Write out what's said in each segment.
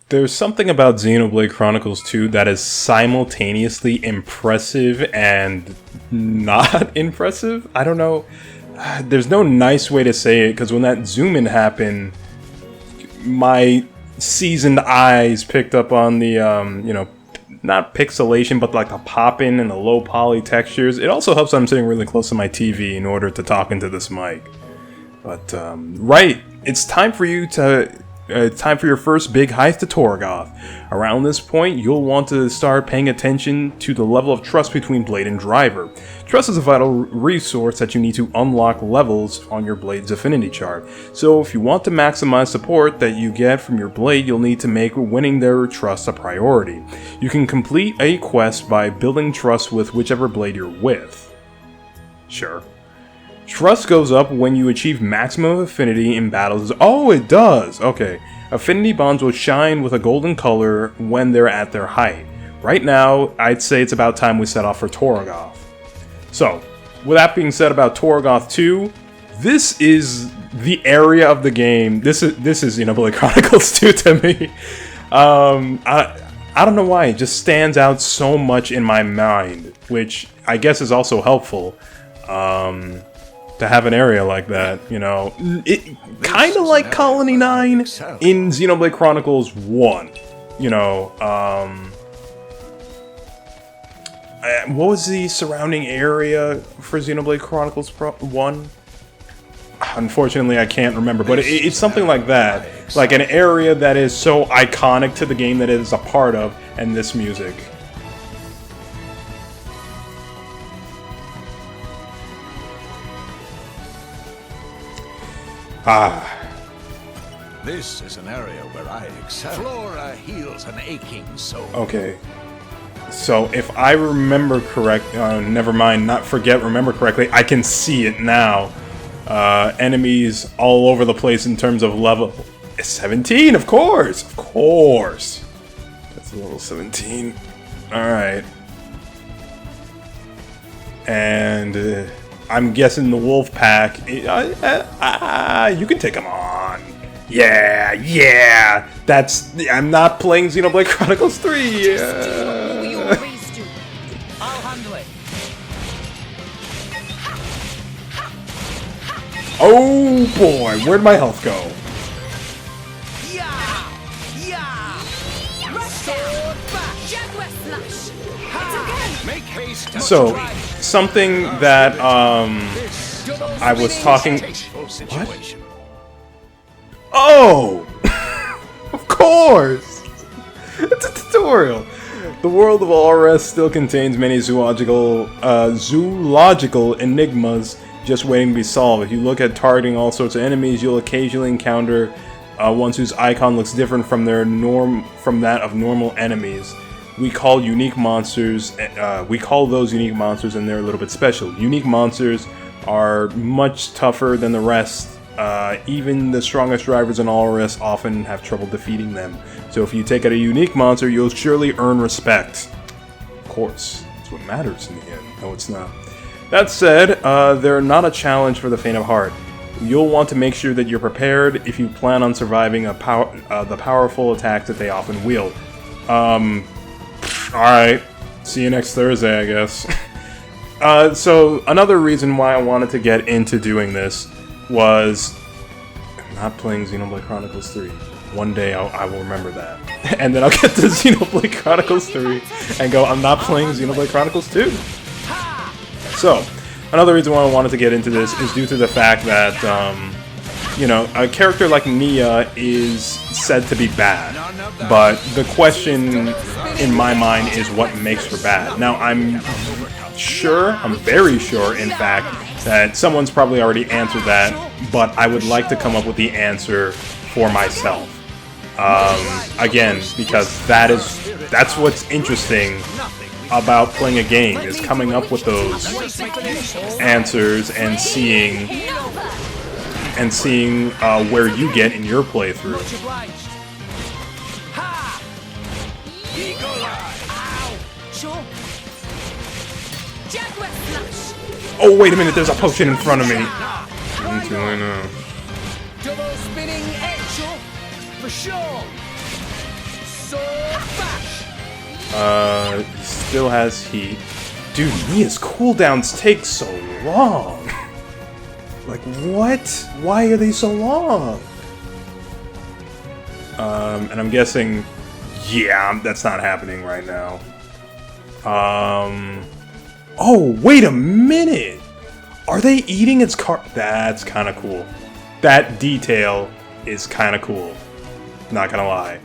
There's something about Xenoblade Chronicles 2 that is simultaneously impressive and not impressive. I don't know. There's no nice way to say it, because when that zoom in happened, my seasoned eyes picked up on the, you know, not pixelation, but like the pop-in and the low poly textures. It also helps that I'm sitting really close to my TV in order to talk into this mic. But, right, it's time for you to... time for your first big heist to Torgoth. Around this point, you'll want to start paying attention to the level of trust between Blade and Driver. Trust is a vital resource that you need to unlock levels on your Blade's affinity chart. So if you want to maximize support that you get from your Blade, you'll need to make winning their trust a priority. You can complete a quest by building trust with whichever Blade you're with. Sure. Trust goes up when you achieve maximum affinity in battles. Oh, it does! Okay. Affinity bonds will shine with a golden color when they're at their height. Right now, I'd say it's about time we set off for Torgoth. So, with that being said about Torgoth 2, this is the area of the game. This is Xenoblade Chronicles 2 to me. I don't know why, it just stands out so much in my mind, which I guess is also helpful. To have an area like that, you know, it kind of like Colony 9 in Xenoblade Chronicles 1, you know, what was the surrounding area for Xenoblade Chronicles 1? Unfortunately, I can't remember, but it's something like that, like an area that is so iconic to the game that it is a part of, and this music. This is an area where I excel. Flora heals an aching soul. Okay. So if I remember correct, never mind, not forget, remember correctly, I can see it now. Enemies all over the place in terms of level. 17, of course! Of course! That's level 17. Alright. And I'm guessing the wolf pack. You can take them on. Yeah, yeah. I'm not playing Xenoblade Chronicles 3. I'll handle it. Oh boy, where'd my health go? So, something that I was talking. What? Oh, of course. It's a tutorial. The world of RS still contains many zoological enigmas just waiting to be solved. If you look at targeting all sorts of enemies, you'll occasionally encounter ones whose icon looks different from that of normal enemies. We call unique monsters. We call those unique monsters, and they're a little bit special. Unique monsters are much tougher than the rest. Even the strongest drivers in RS often have trouble defeating them. So if you take out a unique monster, you'll surely earn respect. Of course, that's what matters in the end. No, it's not. That said, they're not a challenge for the faint of heart. You'll want to make sure that you're prepared if you plan on surviving the powerful attacks that they often wield. Alright, see you next Thursday, I guess. So, another reason why I wanted to get into doing this was I'm not playing Xenoblade Chronicles 3. One day I will remember that. And then I'll get to Xenoblade Chronicles 3 and go, I'm not playing Xenoblade Chronicles 2. So, another reason why I wanted to get into this is due to the fact that, you know, a character like Nia is said to be bad. But the question in my mind is what makes her bad. Now, I'm very sure, in fact, that someone's probably already answered that, but I would like to come up with the answer for myself. Again, because that's what's interesting about playing a game, is coming up with those answers and seeing where you get in your playthrough. Oh, wait a minute, there's a potion in front of me. Until I know. Double spinning edge, for sure. He still has heat. Dude, Mia's cooldowns take so long. Like, what? Why are they so long? And I'm guessing, yeah, that's not happening right now. Oh, wait a minute! Are they eating its car? That's kind of cool. That detail is kind of cool. Not gonna lie.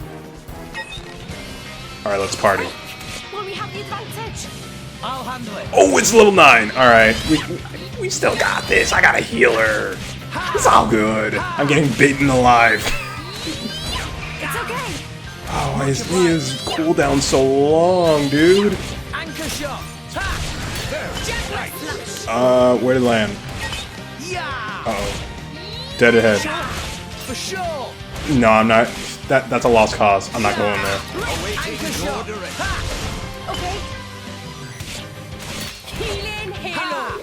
Alright, let's party. Well, we have the advantage. I'll handle it. Oh, it's level 9! Alright, we still got this. I got a healer. It's all good. I'm getting beaten alive. It's okay. Oh, why is Mia's cooldown so long, dude? Anchor shot. Where did it land? Yeah. Uh-oh. Dead ahead. For sure. No, I'm not. That's a lost cause. I'm not going there. Anchor shot. Okay. Healing halo.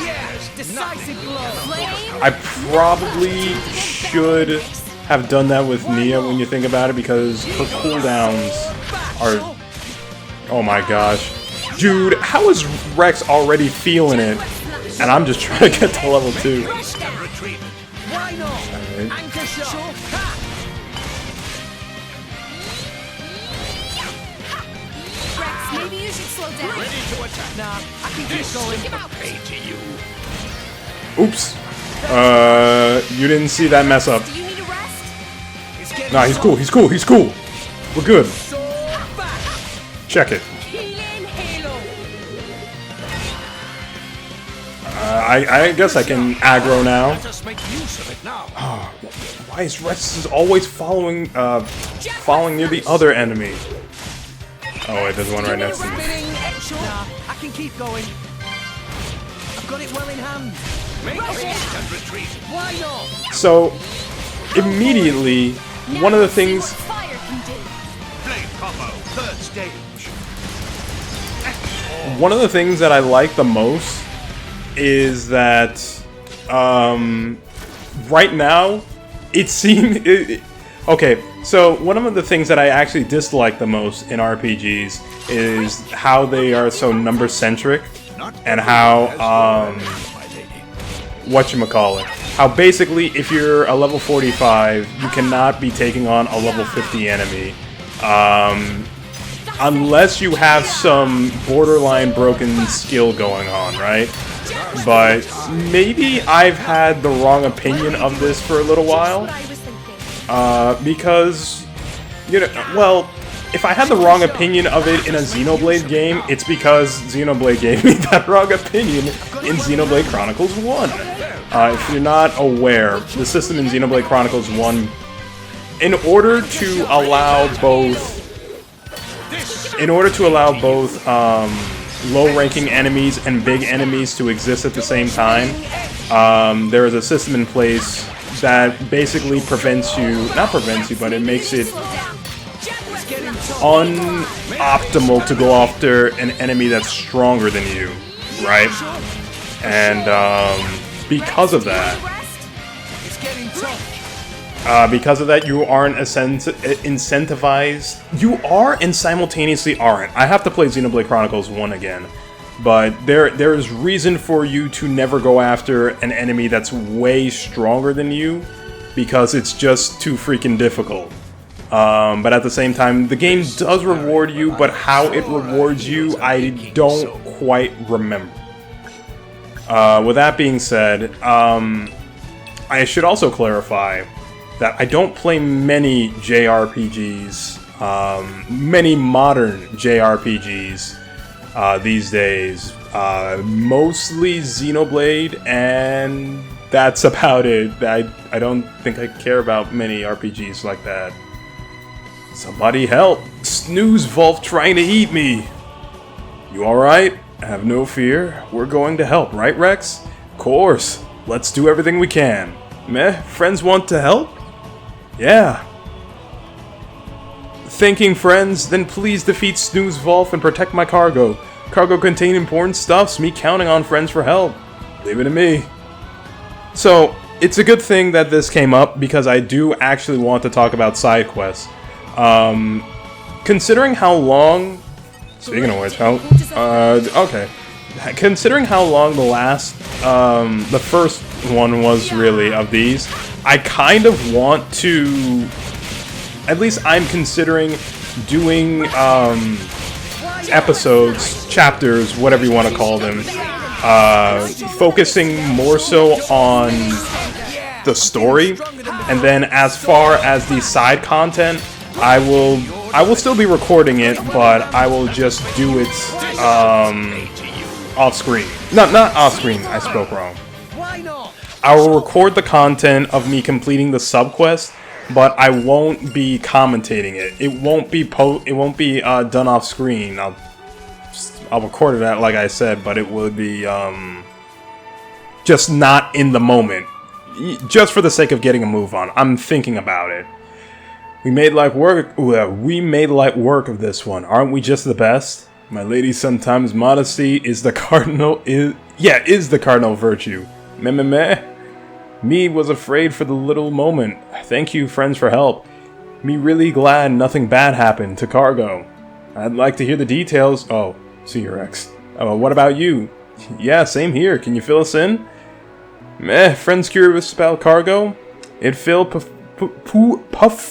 Yes. Decisive blow. Flame. I probably should have done that with Nia when you think about it, because her cooldowns are... Oh my gosh. Dude, how is Rex already feeling it? And I'm just trying to get to level 2. Why not? Alright. Anchor shot. Rex, maybe you should slow down. Ready to attack. Nah, I can keep going. Pay to you. Oops. You didn't see that mess up. Do you need a rest? Nah, he's cool, he's cool, he's cool. We're good. Check it. Healing halo. I guess I can aggro now. Let us make use of it now. Why is Rex always following near the other enemy? Oh wait, there's one right next to me. Nah, I can keep going. I've got it well in hand. Make haste and retreat. Why not? So, immediately, one of the things... Fire can do. Flame combo, third stage. One of the things that I like the most is that, right now, it seems... Okay, so one of the things that I actually dislike the most in RPGs is how they are so number-centric, and how, whatchamacallit, how basically if you're a level 45, you cannot be taking on a level 50 enemy, unless you have some borderline broken skill going on, right? But maybe I've had the wrong opinion of this for a little while. What I was thinking. Because, you know, well, if I had the wrong opinion of it in a Xenoblade game, it's because Xenoblade gave me that wrong opinion in Xenoblade Chronicles 1. If you're not aware, the system in Xenoblade Chronicles 1, in order to allow both low-ranking enemies and big enemies to exist at the same time, there is a system in place that basically prevents you, not prevents you, but it makes it unoptimal to go after an enemy that's stronger than you, right? And because of that, you aren't incentivized. You are and simultaneously aren't. I have to play Xenoblade Chronicles 1 again. But there is reason for you to never go after an enemy that's way stronger than you, because it's just too freaking difficult. But at the same time, the game does reward you, but how it rewards you, I don't quite remember. With that being said, I should also clarify that I don't play many JRPGs, many modern JRPGs these days. Mostly Xenoblade, and that's about it. I don't think I care about many RPGs like that. Somebody help! Snooze Wolf trying to eat me! You alright? Have no fear. We're going to help, right, Rex? Of course. Let's do everything we can. Meh, friends want to help? Yeah. Thanking friends, then please defeat Snooze Wolf and protect my cargo. Cargo contain important stuffs, me counting on friends for help. Leave it to me. So, it's a good thing that this came up, because I do actually want to talk about side quests. considering how long... Speaking of which, okay. Considering how long the last, the first one was really of these, I kind of want to... At least I'm considering doing, episodes, chapters, whatever you want to call them, focusing more so on the story, and then as far as the side content, I will still be recording it, but I will just do it off screen. Not off screen. I spoke wrong. I will record the content of me completing the subquest, but I won't be commentating it. It won't be done off screen. I'll record it at, like I said, but it will be just not in the moment, just for the sake of getting a move on. I'm thinking about it. We made light work. We made light work of this one. Aren't we just the best? My lady, sometimes modesty is the cardinal. Is the cardinal virtue. Meh. Me was afraid for the little moment. Thank you, friends, for help. Me really glad nothing bad happened to cargo. I'd like to hear the details. Oh, see your ex. What about you? Yeah, same here. Can you fill us in? Meh. Friends curious about cargo. It filled puff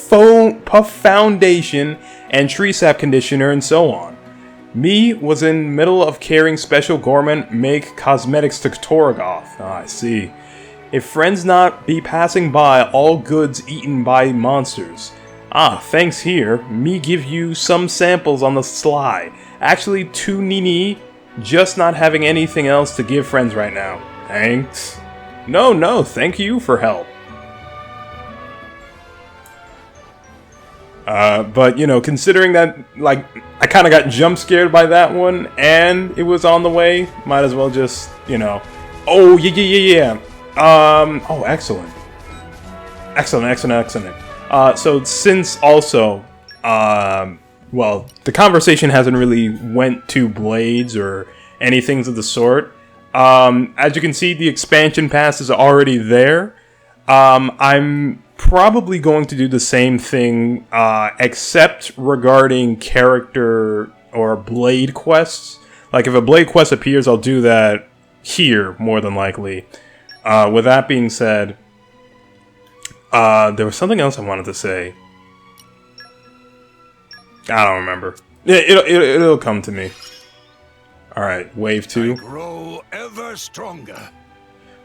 foundation and tree sap conditioner and so on. Me was in middle of carrying special garment make cosmetics to Torgoth. Ah, I see. If friends not be passing by all goods eaten by monsters. Ah, thanks here. Me give you some samples on the sly. Actually, too Nini, just not having anything else to give friends right now. Thanks. No, thank you for help. But, you know, considering that, like, I kind of got jump scared by that one, and it was on the way, might as well just, you know... Oh, yeah. Oh, excellent. Excellent. So, since also, well, the conversation hasn't really went to Blades or anything of the sort, as you can see, the expansion pass is already there. I'm probably going to do the same thing, except regarding character or blade quests. Like, if a blade quest appears, I'll do that here, more than likely. With that being said, there was something else I wanted to say. I don't remember. It'll come to me. Alright, wave 2. I grow ever stronger.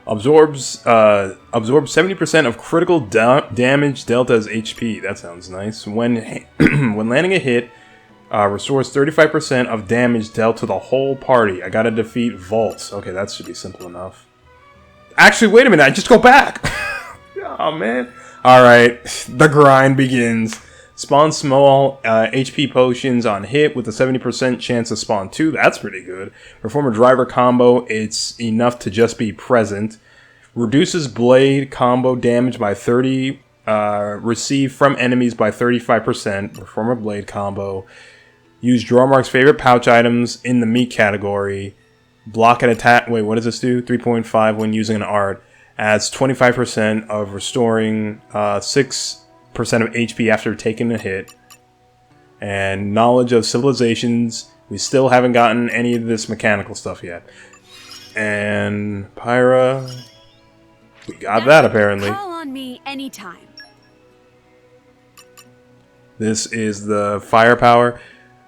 Absorbs 70% of critical damage dealt as HP. That sounds nice. When landing a hit, restores 35% of damage dealt to the whole party. I gotta defeat Vaults. Okay, that should be simple enough. Actually, wait a minute. I just go back. Oh, man. Alright, the grind begins. Spawn small HP potions on hit with a 70% chance to spawn 2. That's pretty good. Perform a driver combo. It's enough to just be present. Reduces blade combo damage by 30. Receive from enemies by 35%. Perform a blade combo. Use Drawmark's favorite pouch items in the meat category. Block and attack. Wait, what does this do? 3.5 when using an art. Adds 25% of restoring 6% of HP after taking a hit. And knowledge of civilizations. We still haven't gotten any of this mechanical stuff yet. And Pyra, we got that apparently. Call on me anytime. This is the firepower.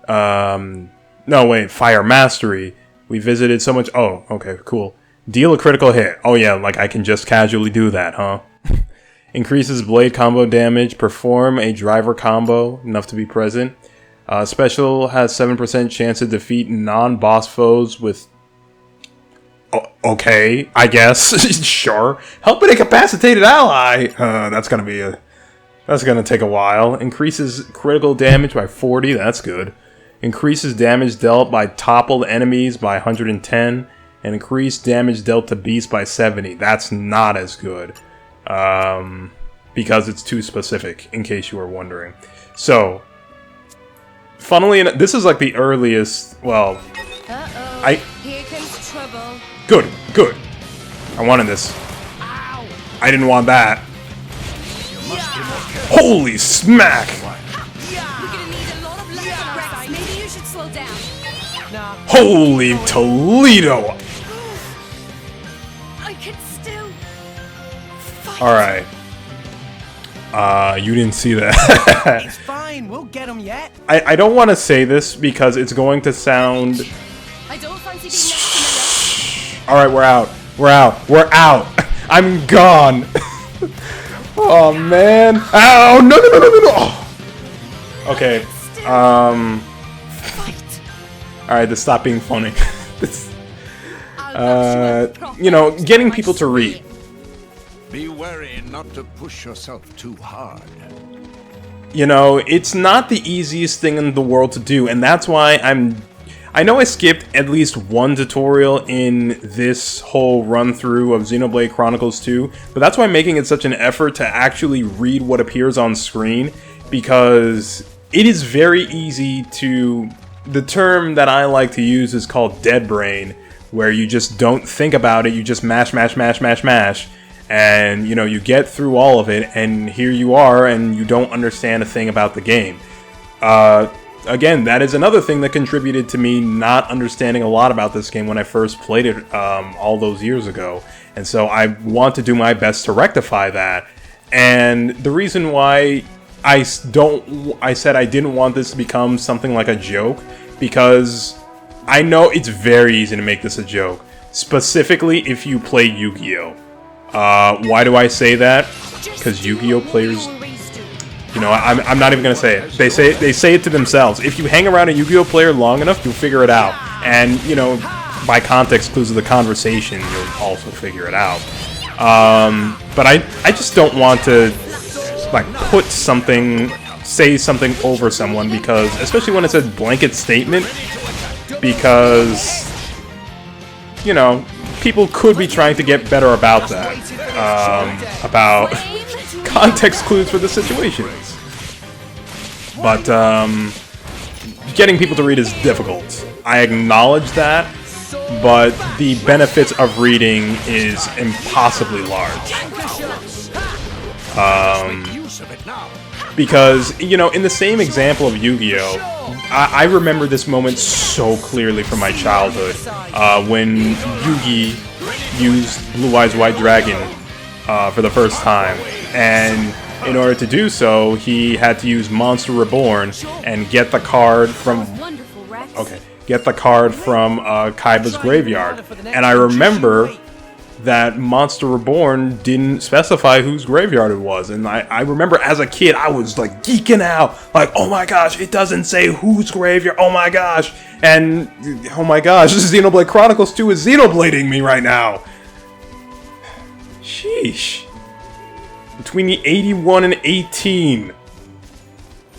No, wait, fire mastery. We visited so much. Oh, okay, cool. Deal a critical hit. Oh yeah, like I can just casually do that, huh? Increases blade combo damage. Perform a driver combo, enough to be present. Special has 7% chance to defeat non-boss foes with... Oh, okay, I guess. Sure. Help an incapacitated ally. That's gonna take a while. Increases critical damage by 40. That's good. Increases damage dealt by toppled enemies by 110. And increased damage dealt to beasts by 70. That's not as good. Because it's too specific, in case you were wondering. So, funnily enough, this is like the earliest, well... Here comes trouble. Good. I wanted this. Ow. I didn't want that. Holy smack! We're gonna need a lot of luck. Nah. Holy Toledo! I can still fight. Alright. You didn't see that. It's fine. We'll get them yet. I don't want to say this because it's going to sound... I don't fancy being next to my list. Alright, we're out. We're out. We're out. I'm gone. Oh, man. Ow! No, no, no, no, no, no. Oh. Okay. Fight. Alright, this stop being funny. I'll let you have You know, proper getting my people to read. scream. Be wary not to push yourself too hard. You know, it's not the easiest thing in the world to do, and that's why I know I skipped at least one tutorial in this whole run-through of Xenoblade Chronicles 2, but that's why I'm making it such an effort to actually read what appears on screen, because it is very easy to... The term that I like to use is called dead brain, where you just don't think about it, you just mash, mash, mash, mash, mash, and, you know, you get through all of it, and here you are, and you don't understand a thing about the game. Again, that is another thing that contributed to me not understanding a lot about this game when I first played it all those years ago. And so I want to do my best to rectify that. And the reason why I said I didn't want this to become something like a joke, because I know it's very easy to make this a joke. Specifically if you play Yu-Gi-Oh! Why do I say that? Because Yu-Gi-Oh! Players... You know, I'm not even gonna say it. They say it to themselves. If you hang around a Yu-Gi-Oh! Player long enough, you'll figure it out. And, you know, by context clues of the conversation, you'll also figure it out. But I just don't want to, like, say something over someone, because, especially when it's a blanket statement, because, you know, people could be trying to get better about that. About context clues for the situations. But, getting people to read is difficult. I acknowledge that, but the benefits of reading is impossibly large. Because, you know, in the same example of Yu-Gi-Oh!, I remember this moment so clearly from my childhood, when Yugi used Blue Eyes White Dragon for the first time, and in order to do so, he had to use Monster Reborn and get the card from Kaiba's graveyard. And I remember that Monster Reborn didn't specify whose graveyard it was, and I remember as a kid I was like geeking out, like, oh my gosh, it doesn't say whose graveyard, oh my gosh, and oh my gosh, Xenoblade Chronicles 2 is Xenoblading me right now. Sheesh. Between the 81 and 18,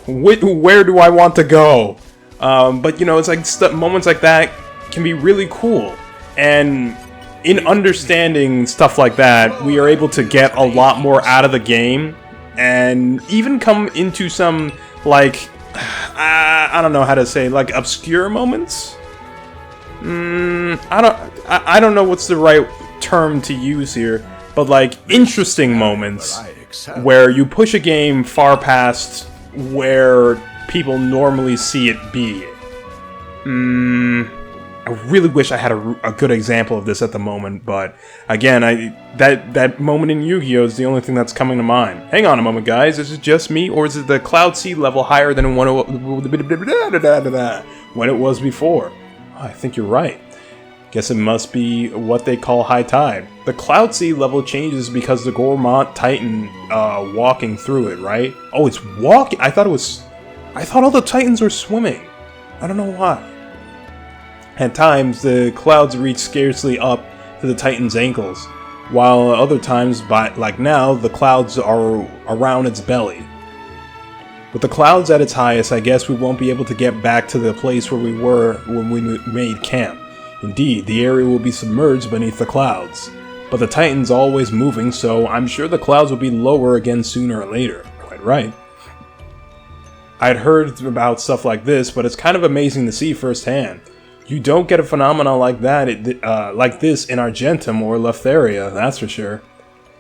where do I want to go? But you know, it's like moments like that can be really cool, and in understanding stuff like that, we are able to get a lot more out of the game, and even come into some, like, I don't know how to say, like, obscure moments? I don't know what's the right term to use here, but, like, interesting moments where you push a game far past where people normally see it be. I really wish I had a good example of this at the moment, but again, that moment in Yu-Gi-Oh! Is the only thing that's coming to mind. Hang on a moment, guys. Is it just me, or is it the Cloud Sea level higher than when it was before? Oh, I think you're right. Guess it must be what they call high tide. The Cloud Sea level changes because the Gourmand Titan walking through it, right? Oh, it's walking. I thought all the Titans were swimming. I don't know why. At times, the clouds reach scarcely up to the Titan's ankles, while other times, like now, the clouds are around its belly. With the clouds at its highest, I guess we won't be able to get back to the place where we were when we made camp. Indeed, the area will be submerged beneath the clouds. But the Titan's always moving, so I'm sure the clouds will be lower again sooner or later. Quite right. I'd heard about stuff like this, but it's kind of amazing to see firsthand. You don't get a phenomenon like that, like this in Argentum or Leftheria, that's for sure.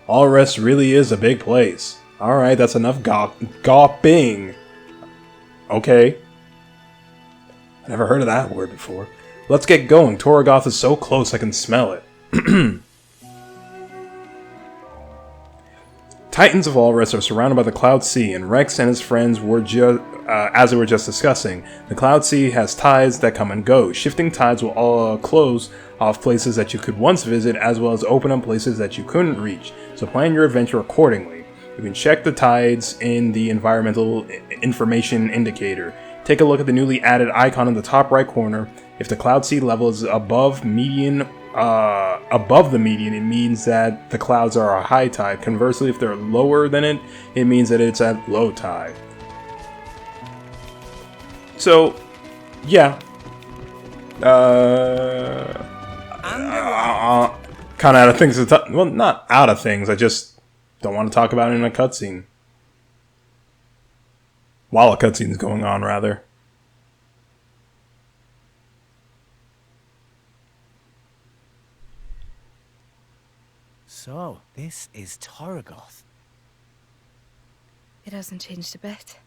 All Rest really is a big place. Alright, that's enough gawping. Okay. I never heard of that word before. Let's get going. Torgoth is so close I can smell it. Titans of Alrus are surrounded by the Cloud Sea, and Rex and his friends were as we were just discussing. The Cloud Sea has tides that come and go. Shifting tides will all close off places that you could once visit, as well as open up places that you couldn't reach, so plan your adventure accordingly. You can check the tides in the environmental information indicator. Take a look at the newly added icon in the top right corner. If the Cloud Sea level is above the median, it means that the clouds are a high tide. Conversely, if they're lower than it, it means that it's at low tide. So, yeah. Kind of out of things to talk. Well, not out of things. I just don't want to talk about it in a cutscene. While a cutscene is going on, rather. So, this is Torgoth. It hasn't changed a bit.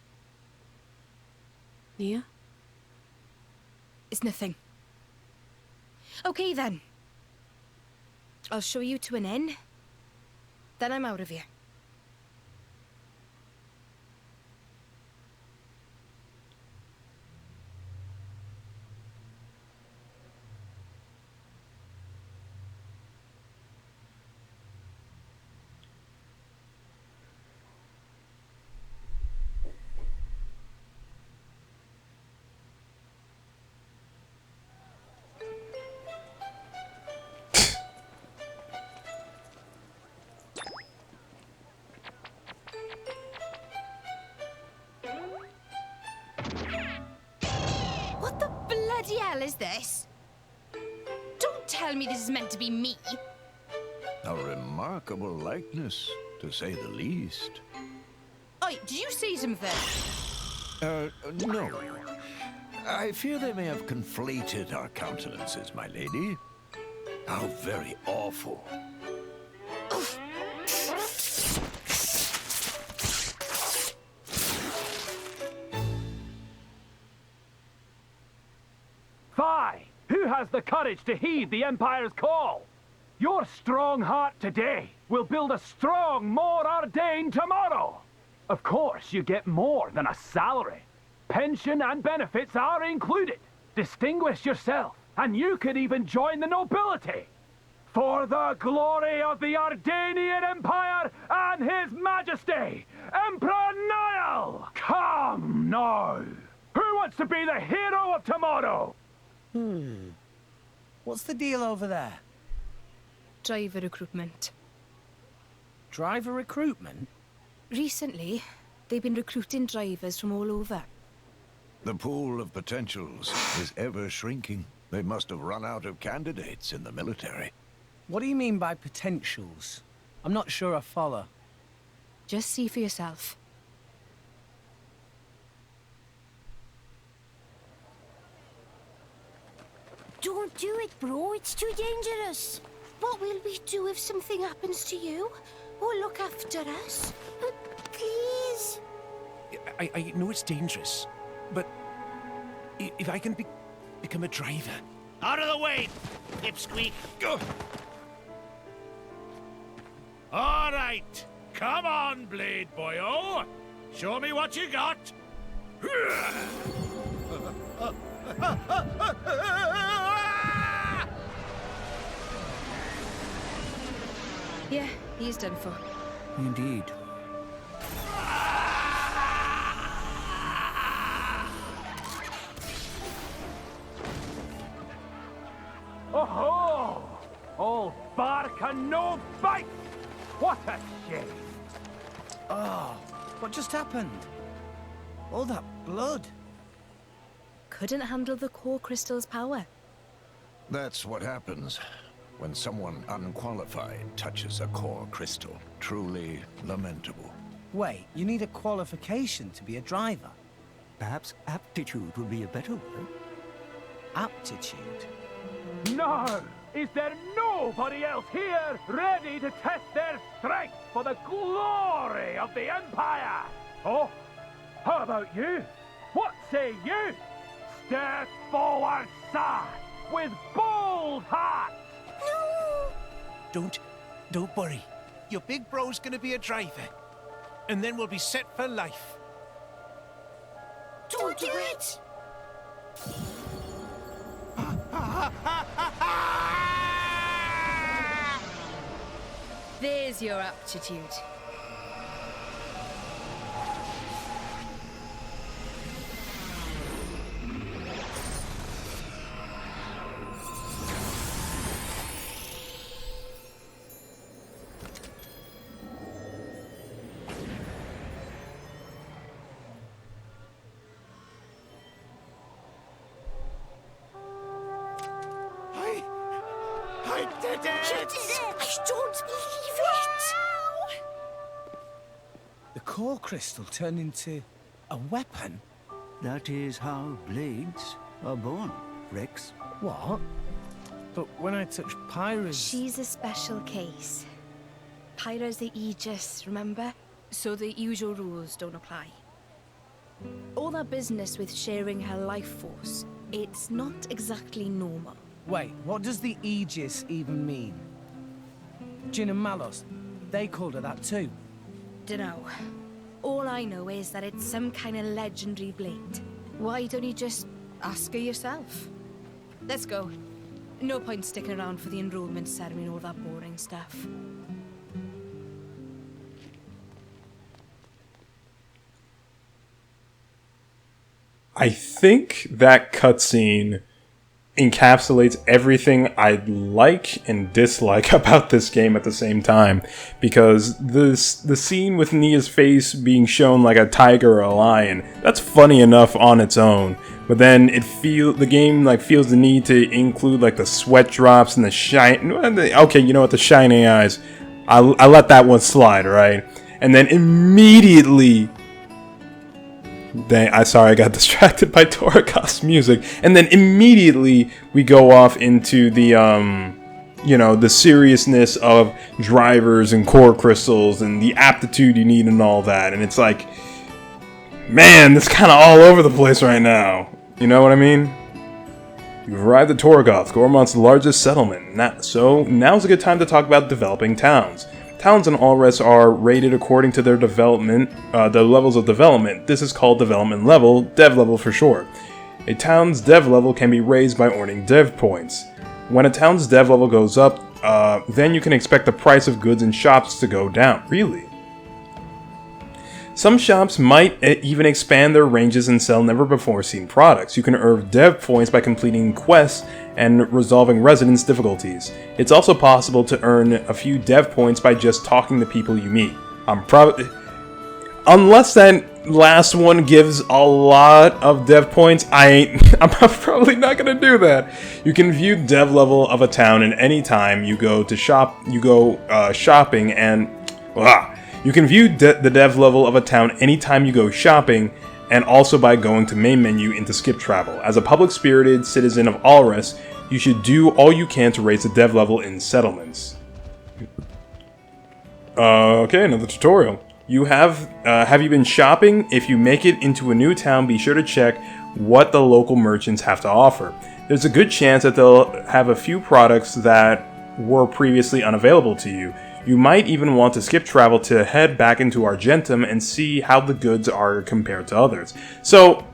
Yeah? It's nothing. Okay then. I'll show you to an inn. Then I'm out of here. What the bloody hell is this? Don't tell me this is meant to be me. A remarkable likeness, to say the least. Oi, did you see something? No. I fear they may have conflated our countenances, my lady. How very awful. Fi, who has the courage to heed the Empire's call? Your strong heart today will build a strong, more ordained tomorrow. Of course, you get more than a salary. Pension and benefits are included. Distinguish yourself, and you could even join the nobility. For the glory of the Ardanian Empire and His Majesty, Emperor Niall! Come now! Who wants to be the hero of tomorrow? What's the deal over there? Driver recruitment. Driver recruitment? Recently, they've been recruiting drivers from all over. The pool of potentials is ever shrinking. They must have run out of candidates in the military. What do you mean by potentials? I'm not sure I follow. Just see for yourself. Don't do it, bro. It's too dangerous. What will we do if something happens to you? Or look after us? Please. I know it's dangerous, but if I can become a driver... Out of the way, Pipsqueak! Go! All right, come on, Blade Boyo. Show me what you got. Yeah, he's done for. Indeed. Oh-ho! All bark and no bite! What a shame! Oh, what just happened? All that blood. Couldn't handle the core crystal's power. That's what happens when someone unqualified touches a core crystal. Truly lamentable. Wait, you need a qualification to be a driver? Perhaps aptitude would be a better word. Aptitude? No! Is there nobody else here ready to test their strength for the glory of the Empire? Oh, how about you? What say you? Step forward, sir! with bull's heart. Don't worry. Your big bro's gonna be a driver. And then we'll be set for life. Don't do it! There's your aptitude. I did it! You did it! I don't believe it! The core crystal turned into a weapon? That is how blades are born, Rex. What? But when I touched Pyra's... She's a special case. Pyra's the Aegis, remember? So the usual rules don't apply. All that business with sharing her life force, it's not exactly normal. Wait, what does the Aegis even mean? Jin and Malos, they called her that too. Dunno. All I know is that it's some kind of legendary blade. Why don't you just ask her yourself? Let's go. No point sticking around for the enrollment ceremony and all that boring stuff. I think that cutscene encapsulates everything I like and dislike about this game at the same time, because the scene with Nia's face being shown like a tiger or a lion, that's funny enough on its own, but then the game like feels the need to include like the sweat drops and the shine. Okay, you know what, the shining eyes, I let that one slide, right? And then immediately, sorry, I got distracted by Toragos music. And then immediately we go off into the, the seriousness of drivers and core crystals and the aptitude you need and all that. And it's like, man, this kind of all over the place right now. You know what I mean? You've arrived at Toragos, Gormon's largest settlement. So now's a good time to talk about developing towns. Towns in Alres are rated according to their development, the levels of development. This is called development level, dev level for short. A town's dev level can be raised by earning dev points. When a town's dev level goes up, then you can expect the price of goods in shops to go down. Really? Some shops might even expand their ranges and sell never-before-seen products. You can earn dev points by completing quests and resolving residence difficulties. It's also possible to earn a few dev points by just talking to people you meet. Unless that last one gives a lot of dev points, I'm probably not gonna do that. You can view dev level of a town at any time you go to shopping and... You can view the dev level of a town anytime you go shopping, and also by going to main menu into skip travel. As a public-spirited citizen of Alres, you should do all you can to raise the dev level in settlements. Okay, another tutorial. Have you been shopping? If you make it into a new town, be sure to check what the local merchants have to offer. There's a good chance that they'll have a few products that were previously unavailable to you. You might even want to skip travel to head back into Argentum and see how the goods are compared to others. So,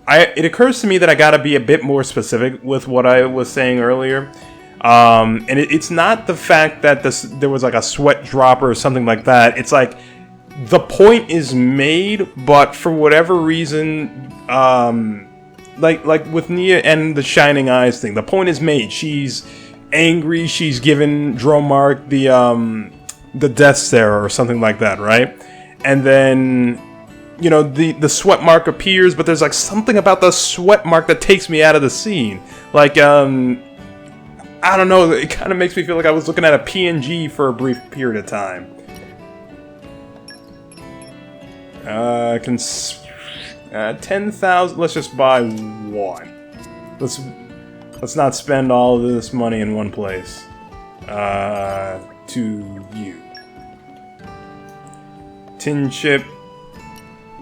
it occurs to me that I gotta be a bit more specific with what I was saying earlier. And it's not the fact that there was like a sweat drop or something like that. It's like, the point is made, but for whatever reason, like with Nia and the Shining Eyes thing, the point is made. She's angry, she's given Dromark the death stare or something like that, right? And then, the sweat mark appears, but there's like something about the sweat mark that takes me out of the scene. Like, I don't know, it kind of makes me feel like I was looking at a PNG for a brief period of time. 10,000, let's just buy one. Let's not spend all of this money in one place. To you. Tin chip,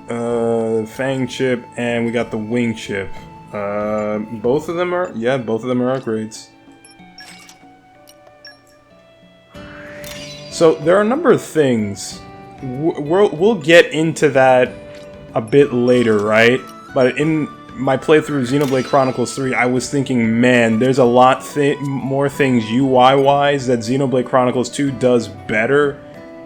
fang chip, and we got the wing chip. Both of them are, yeah, both of them are upgrades. So there are a number of things. We'll get into that a bit later, right? But in my playthrough of Xenoblade Chronicles 3, I was thinking, man, there's a lot more things UI-wise that Xenoblade Chronicles 2 does better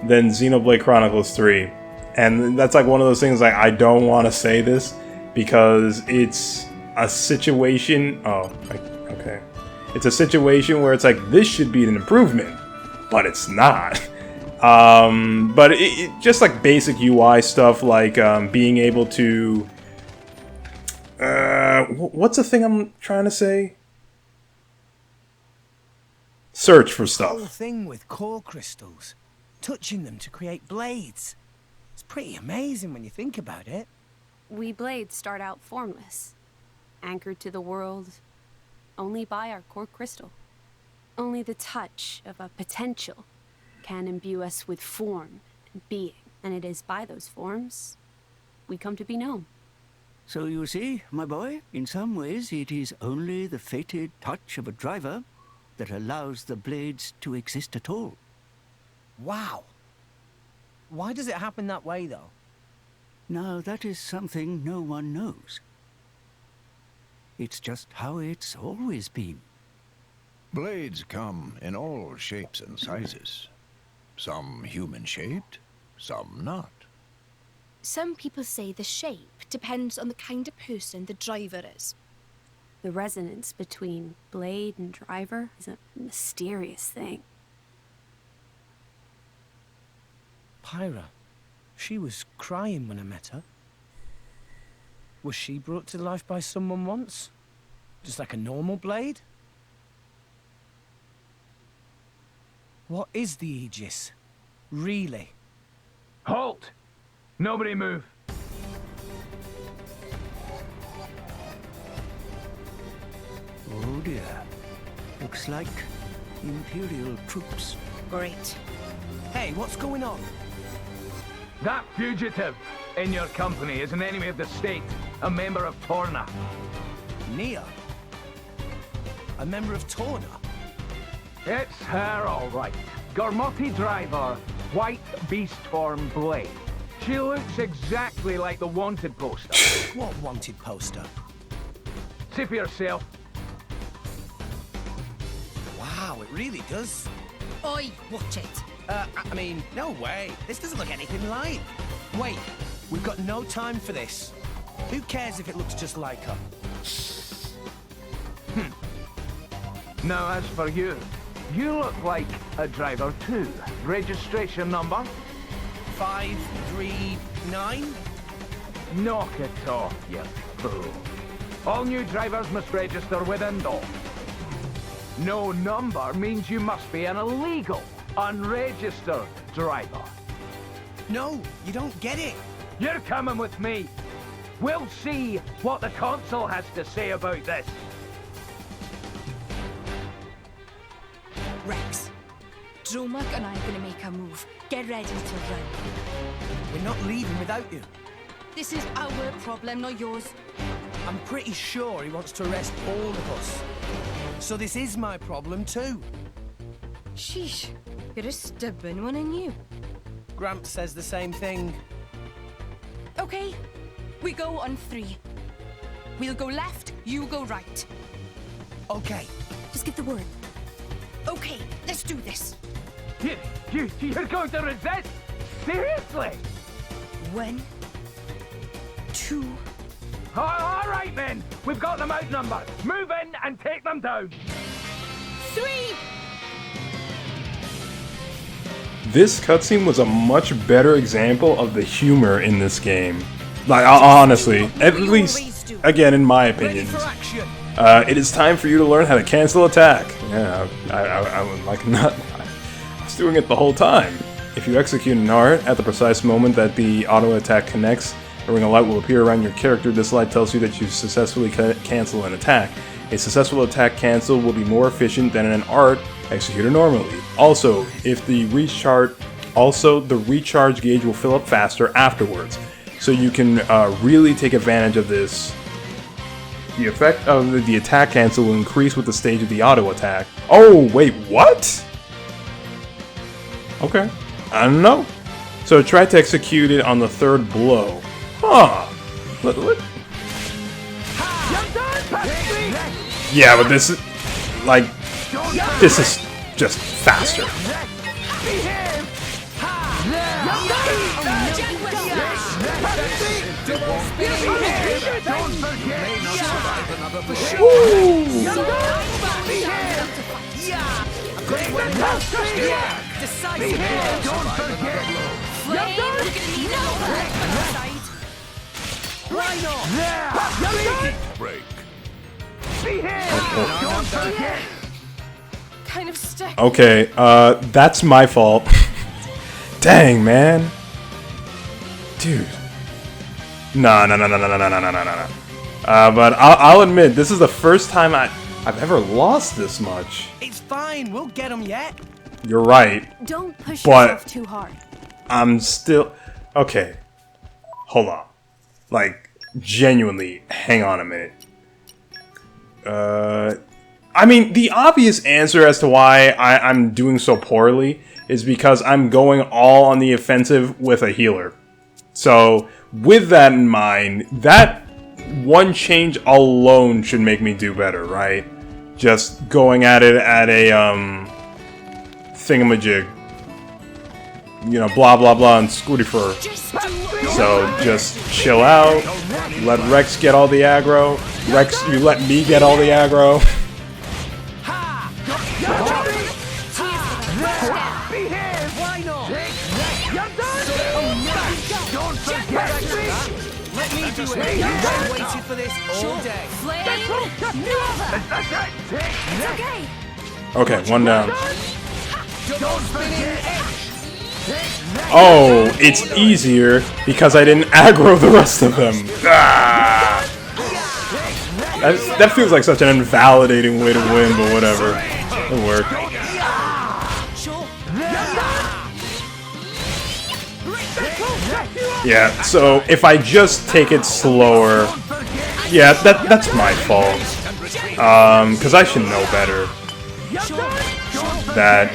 than Xenoblade Chronicles 3. And that's like one of those things like, I don't want to say this because it's a situation... Oh, okay. It's a situation where it's like, this should be an improvement, but it's not. But it just like basic UI stuff, like being able to... what's the thing I'm trying to say? Search for The whole stuff. thing with core crystals, touching them to create blades. It's pretty amazing when you think about it. We blades start out formless, anchored to the world only by our core crystal. Only the touch of a potential can imbue us with form and being, and it is by those forms we come to be known. So you see, my boy, in some ways it is only the fated touch of a driver that allows the blades to exist at all. Wow. Why does it happen that way, though? Now, that is something no one knows. It's just how it's always been. Blades come in all shapes and sizes. Some human-shaped, some not. Some people say the shape depends on the kind of person the driver is. The resonance between blade and driver is a mysterious thing. Pyra, she was crying when I met her. Was she brought to life by someone once? Just like a normal blade? What is the Aegis? Really? Halt! Nobody move. Oh dear. Looks like Imperial troops. Great. Hey, what's going on? That fugitive in your company is an enemy of the state, a member of Torna. Nia? A member of Torna? It's her, all right. Gormoti driver, white beast form blade. She looks exactly like the wanted poster. What wanted poster? See for yourself. Wow, it really does. Oi, watch it. I mean, no way. This doesn't look anything like. Wait, we've got no time for this. Who cares if it looks just like her? Now, as for you, you look like a driver too. Registration number? 539? Knock it off, you fool. All new drivers must register with Indol. No number means you must be an illegal, unregistered driver. No, you don't get it. You're coming with me. We'll see what the consul has to say about this. Rex, Dromark and I are gonna make a move. Get ready to run. We're not leaving without you. This is our problem, not yours. I'm pretty sure he wants to arrest all of us. So this is my problem too. Sheesh, you're a stubborn one, and you. Gramps says the same thing. Okay, we go on 3. We'll go left, you go right. Okay. Just give the word. Okay, let's do this. You're going to resist? Seriously? 1, 2. All right then. We've got them outnumbered. Move in and take them down. 3. This cutscene was a much better example of the humor in this game. Like, honestly, at least, again, in my opinion. It is time for you to learn how to cancel attack. Yeah, I would like not... I was doing it the whole time. If you execute an art at the precise moment that the auto attack connects, a ring of light will appear around your character. This light tells you that you successfully cancel an attack. A successful attack cancel will be more efficient than an art executed normally. Also, the recharge gauge will fill up faster afterwards. So you can really take advantage of this The effect of the attack cancel will increase with the stage of the auto attack. Oh, wait, what? Okay, I don't know. So try to execute it on the third blow. Huh. Yeah, but this is, like, this is just faster. Break. Kind of stuck. Okay, that's my fault. Dang, man. Dude. No. But I'll admit, this is the first time I've ever lost this much. It's fine, we'll get them yet. You're right. Don't push But- yourself too hard. I'm still... Okay. Hold on. Like, genuinely, hang on a minute. I mean, the obvious answer as to why I'm doing so poorly is because I'm going all on the offensive with a healer. So, with that in mind, that one change alone should make me do better, right? Just going at it at a, thingamajig. You know, blah blah blah and Scooty Fur. So, just chill out, let Rex get all the aggro. Rex, you let me get all the aggro. Why not? Let me do it. I've waited for this all day. It's okay. Okay, one down. Don't forget. Oh, it's easier because I didn't aggro the rest of them. Ah! That feels like such an invalidating way to win, but whatever. It'll work. Yeah, so if I just take it slower... Yeah, that's my fault. Because I should know better. That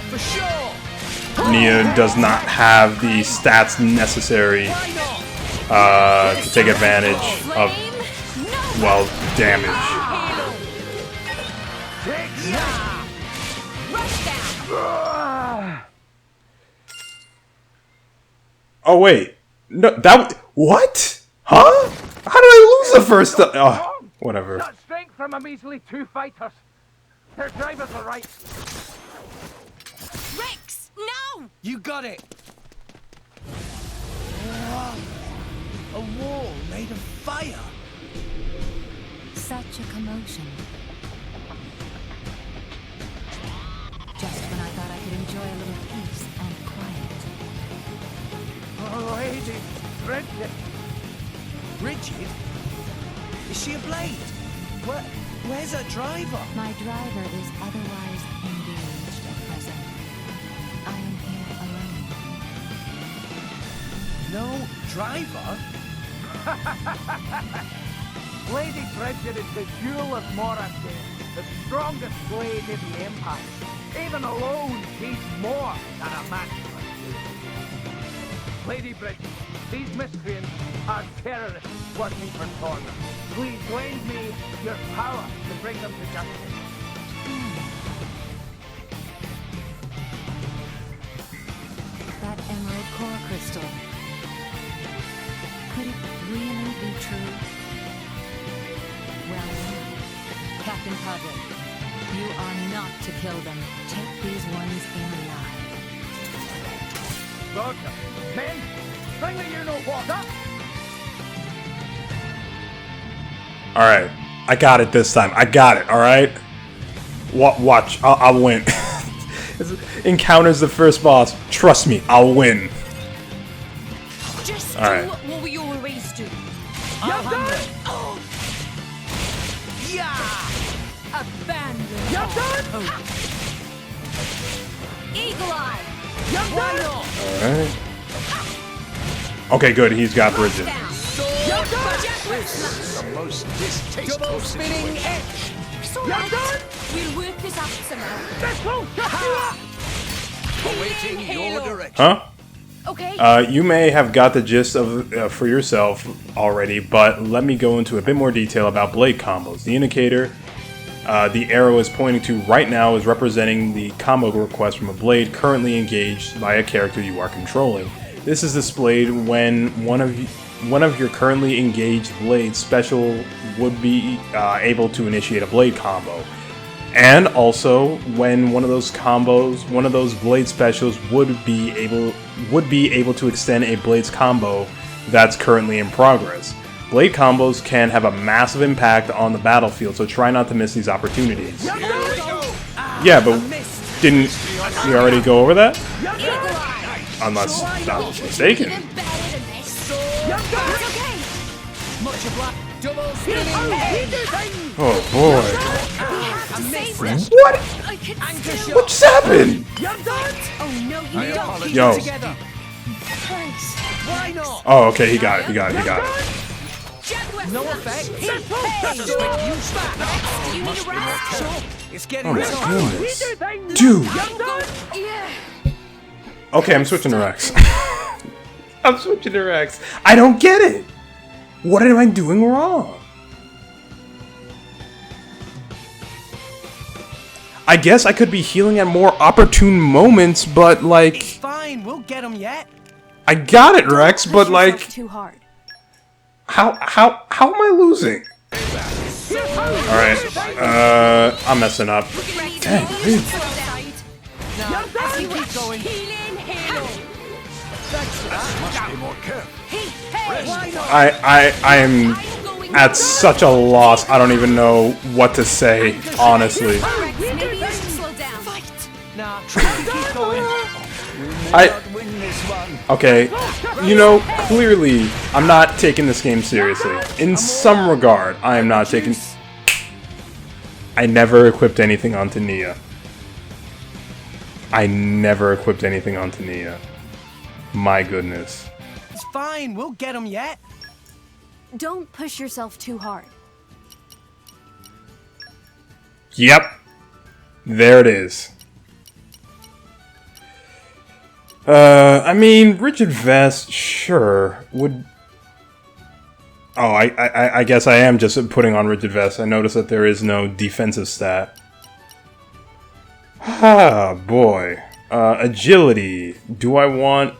Nia does not have the stats necessary to take advantage of, well, damage. Oh wait, no, what? Huh? How did I lose the first time? Oh, whatever. Not strength from a measly 2 fighters. Their drivers are right. Rex, no! You got it. Whoa. A wall made of fire. Such a commotion. Just when I thought I could enjoy a little peace and quiet. Oh, Lady Bridget. Bridget? Is she a blade? Where's her driver? My driver is otherwise engaged at present. I am here alone. No driver? Lady Bridget is the jewel of Morrison, the strongest blade in the Empire. Even alone, she's more than a match for you. Lady Bridget, these miscreants are terrorists working for Torna. Please lend me your power to bring them to justice. That emerald core crystal. Could it really be true? Well, Captain Padre, you are not to kill them. Take these ones in alive. Roger. Men, bring me you know what up. Alright, I got it this time. I got it, alright? Watch, I'll win. Encounters the first boss. Trust me, I'll win. Just Alright. do what we always do. Oh. Yeah. Abandon hope. Eagle Eye. Why not? Alright. Okay, good, he's got Bridget. Down. The most distasteful Double spinning situation. edge. It's all right. We'll work this out somehow. Awaiting your direction. Huh? Okay. You may have got the gist of for yourself already, but let me go into a bit more detail about blade combos. The indicator the arrow is pointing to right now is representing the combo request from a blade currently engaged by a character you are controlling. This is displayed when one of your currently engaged blades special would be able to initiate a blade combo. And also when one of those blade specials would be able to extend a blade's combo that's currently in progress. Blade combos can have a massive impact on the battlefield, so try not to miss these opportunities. Yeah, but didn't we already go over that? Unless I was mistaken. Oh boy. What? What just happened? Yo. Oh, okay, he got it. No effect. It's getting Oh my goodness. Dude. Okay, I'm switching to Rex. I'm switching to Rex. I don't get it. What am I doing wrong? I guess I could be healing at more opportune moments, but like... It's fine, we'll get him yet. I got it, Rex, but like... Too hard. How am I losing? Alright, I'm messing up. Dang, dude. I am at such a loss, I don't even know what to say, honestly. Okay, you know, clearly, I'm not taking this game seriously. In some regard, I am not taking... I never equipped anything onto Nia. I never equipped anything onto Nia. My goodness. It's fine, we'll get him yet. Don't push yourself too hard. Yep. There it is. I mean, rigid vest, sure, would... Oh, I guess I am just putting on rigid vest. I noticed that there is no defensive stat. Ah, boy. Agility. Do I want...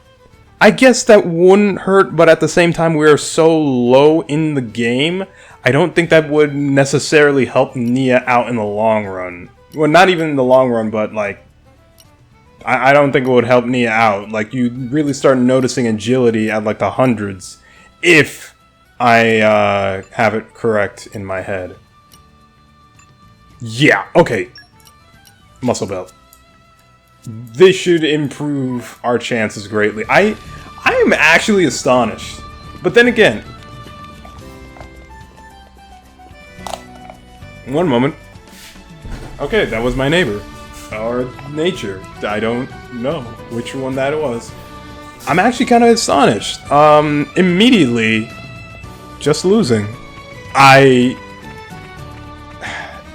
I guess that wouldn't hurt, but at the same time, we are so low in the game, I don't think that would necessarily help Nia out in the long run. Well, not even in the long run, but like... I don't think it would help Nia out. Like, you really start noticing agility at like the hundreds, if I have it correct in my head. Yeah, okay. Muscle belt. This should improve our chances greatly. I am actually astonished. But then again... One moment. Okay, that was my neighbor. Or nature. I don't know which one that was. I'm actually kind of astonished. Immediately, just losing.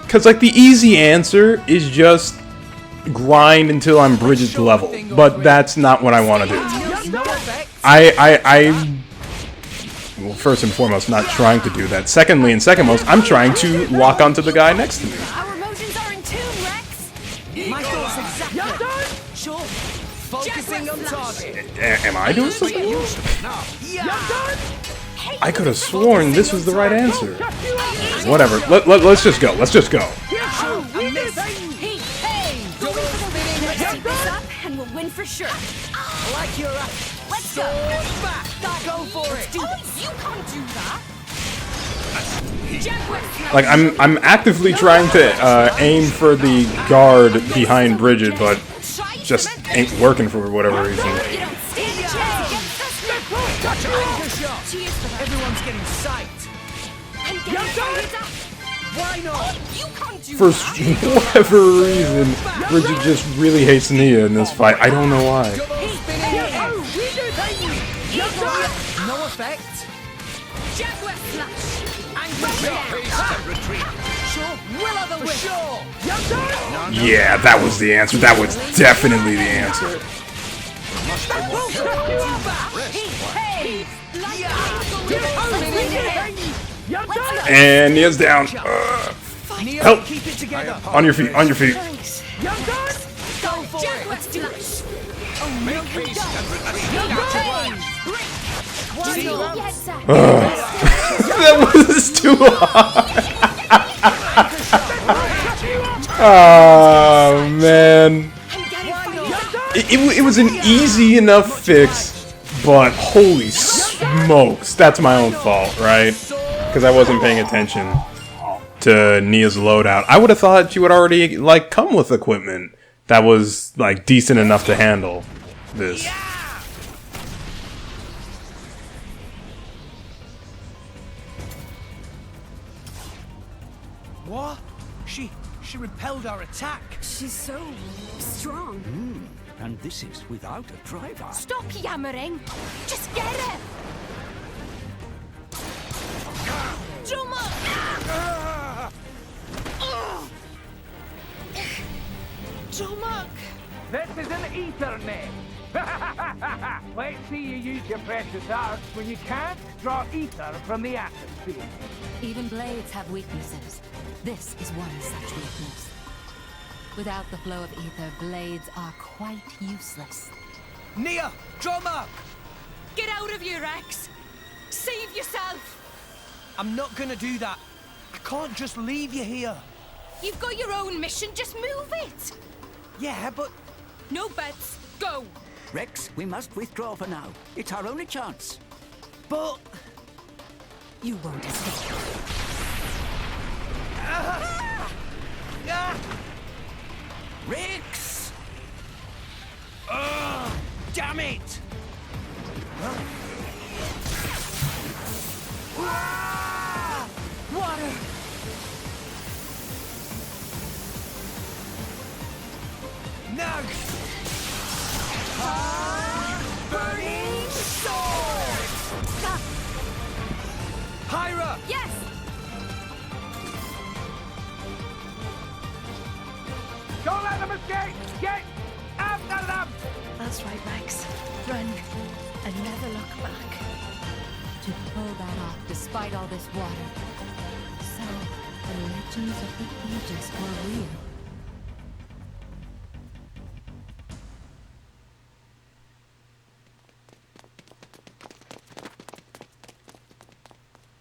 Because, like, the easy answer is just grind until I'm Bridget level. But that's not what I want to do. Well, first and foremost, not trying to do that. Secondly and second most, I'm trying to lock onto the guy next to me. Our emotions are in tune, Rex. My thoughts exactly. Sure. Focusing on target. Am I doing something wrong? I could have sworn this was the right answer. Whatever. Let's just go. Let's just go. And we'll win for sure. Like your Let's go. Go for it. You can't do that. Like, I'm actively trying to aim for the guard behind Bridget, but just ain't working for whatever reason. Everyone's getting psyched. Why not? For whatever reason, Bridget just really hates Nia in this fight. I don't know why. No effect. Yeah, that was the answer. That was definitely the answer. And Nia's down. Help! On your feet, on your feet. That was too hard. Oh man. It was an easy enough fix, but holy smokes, that's my own fault, right? Because I wasn't paying attention to Nia's loadout. I would have thought she would already like come with equipment that was like decent enough to handle this. What? She repelled our attack. She's so strong. And this is without a driver. Stop yammering! Just get it! Jump up! Jomak! This is an ether net. Let's see you use your precious arts when you can't draw ether from the atmosphere. Even blades have weaknesses. This is one such weakness. Without the flow of ether, blades are quite useless. Nia, drum up! Get out of here, Rex! Save yourself! I'm not gonna do that. I can't just leave you here. You've got your own mission, just move it! Yeah, but... No bets, go! Rex, we must withdraw for now. It's our only chance. But... You won't escape. Rex! Damn it! Water! No! Burning sword! Pyra! Yes! Don't let them escape! Get after them! That's right, Rex. Run and never look back. To pull that off despite all this water. So, the legends of the ages were real.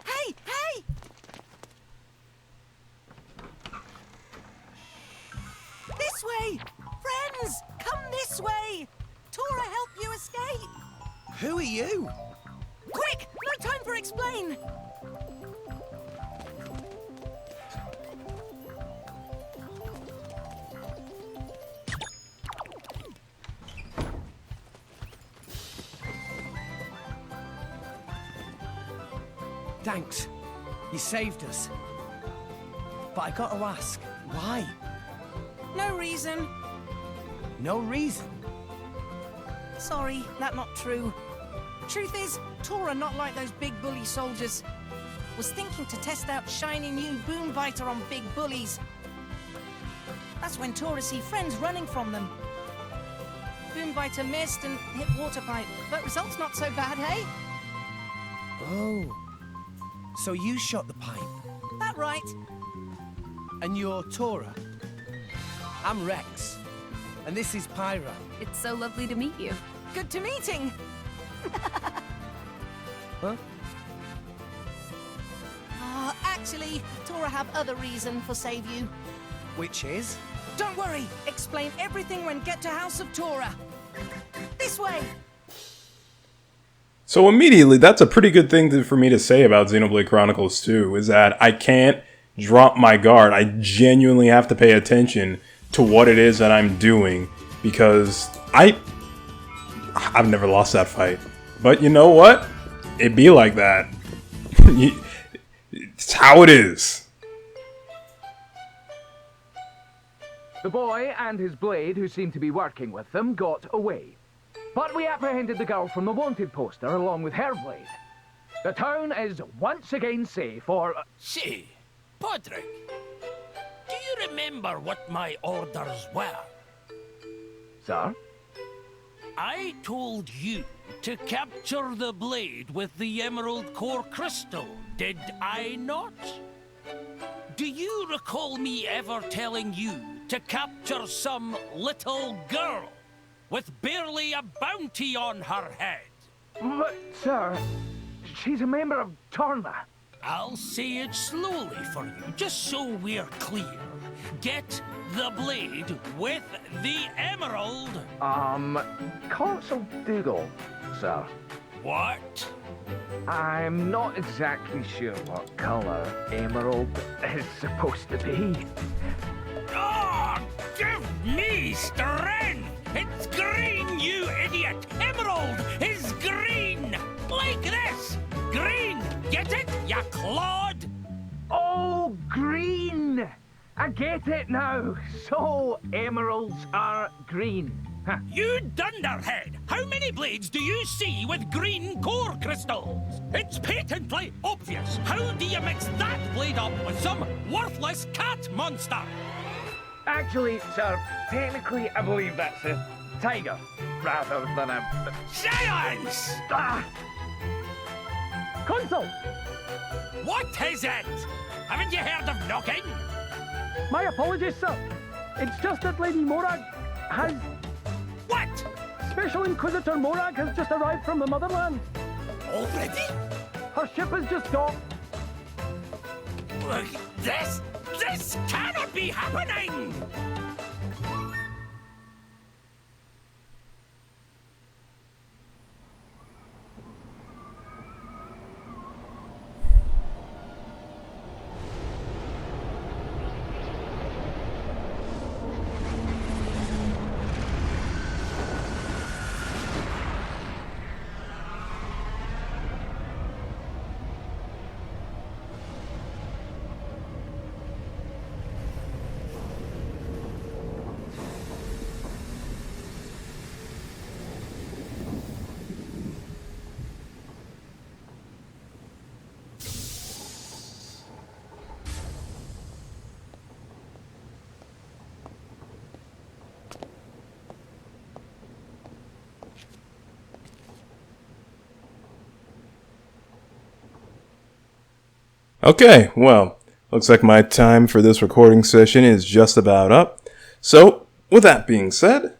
Hey! Hey! This way! Friends! Come this way! Tora help you escape! Who are you? Quick! No time for explain! Thanks. You saved us. But I gotta ask, why? No reason. No reason? Sorry, that not true. Truth is, Tora not like those big bully soldiers. Was thinking to test out shiny new boom biter on big bullies. That's when Tora see friends running from them. Boom biter missed and hit water pipe, but results not so bad, hey? Oh. So you shot the pipe. That right. And you're Tora. I'm Rex. And this is Pyra. It's so lovely to meet you. Good to meeting. Huh? Actually, Tora have other reason for save you. Which is? Don't worry. Explain everything when get to House of Tora. This way. So immediately, that's a pretty good thing for me to say about Xenoblade Chronicles 2, is that I can't drop my guard. I genuinely have to pay attention to what it is that I'm doing, because I've never lost that fight. But you know what? It be like that. It's how it is. The boy and his blade, who seemed to be working with them, got away. But we apprehended the girl from the wanted poster along with her blade. The town is once again safe for... Say, Podrick, do you remember what my orders were? Sir? I told you to capture the blade with the emerald core crystal, did I not? Do you recall me ever telling you to capture some little girl with barely a bounty on her head? But, sir, she's a member of Torna. I'll say it slowly for you, just so we're clear. Get the blade with the emerald. Consul Dougal, sir. What? I'm not exactly sure what color emerald is supposed to be. Oh, give me strength! It's green, you idiot! Emerald is green! Like this! Green! Get it, ya clod? Oh, green! I get it now. So, emeralds are green. Huh. You dunderhead! How many blades do you see with green core crystals? It's patently obvious. How do you mix that blade up with some worthless cat monster? Actually, sir, technically I believe that's a tiger rather than a... Silence! Ah! Consul! What is it? Haven't you heard of knocking? My apologies, sir. It's just that Lady Morag has... What? Special Inquisitor Morag has just arrived from the motherland. Already? Her ship has just docked. This cannot be happening! Okay, well, looks like my time for this recording session is just about up. So, with that being said,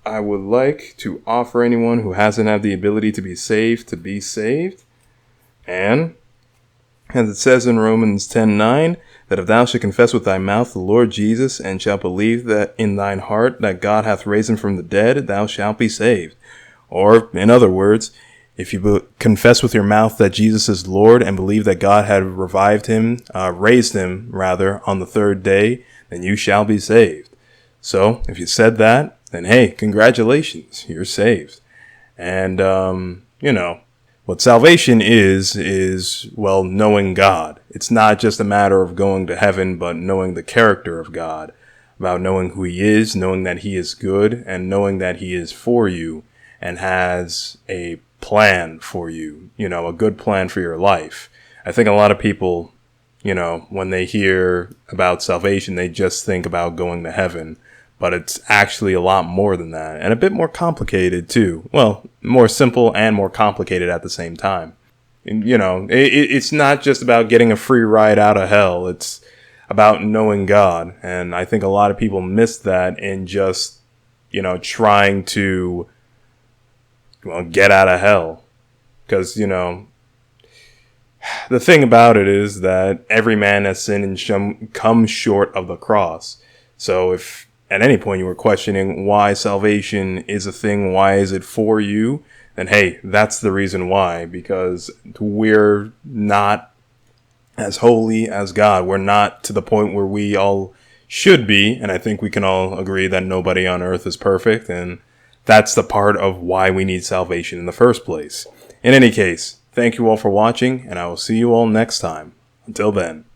I would like to offer anyone who hasn't had the ability to be saved. And, as it says in Romans 10:9, that if thou shalt confess with thy mouth the Lord Jesus, and shalt believe that in thine heart that God hath raised him from the dead, thou shalt be saved. Or, in other words, if you confess with your mouth that Jesus is Lord and believe that God had raised him on the third day, then you shall be saved. So, if you said that, then hey, congratulations, you're saved. And, what salvation is, well, knowing God. It's not just a matter of going to heaven, but knowing the character of God, about knowing who he is, knowing that he is good, and knowing that he is for you and has a plan for you, a good plan for your life. I think a lot of people, when they hear about salvation, they just think about going to heaven, but it's actually a lot more than that, and a bit more complicated too. Well, more simple and more complicated at the same time. And, it's not just about getting a free ride out of hell. It's about knowing God, and I think a lot of people miss that in just, trying to get out of hell. Because, the thing about it is that every man has sinned and come short of the cross. So if at any point you were questioning why salvation is a thing, why is it for you, then hey, that's the reason why. Because we're not as holy as God. We're not to the point where we all should be. And I think we can all agree that nobody on earth is perfect. And that's the part of why we need salvation in the first place. In any case, thank you all for watching, and I will see you all next time. Until then.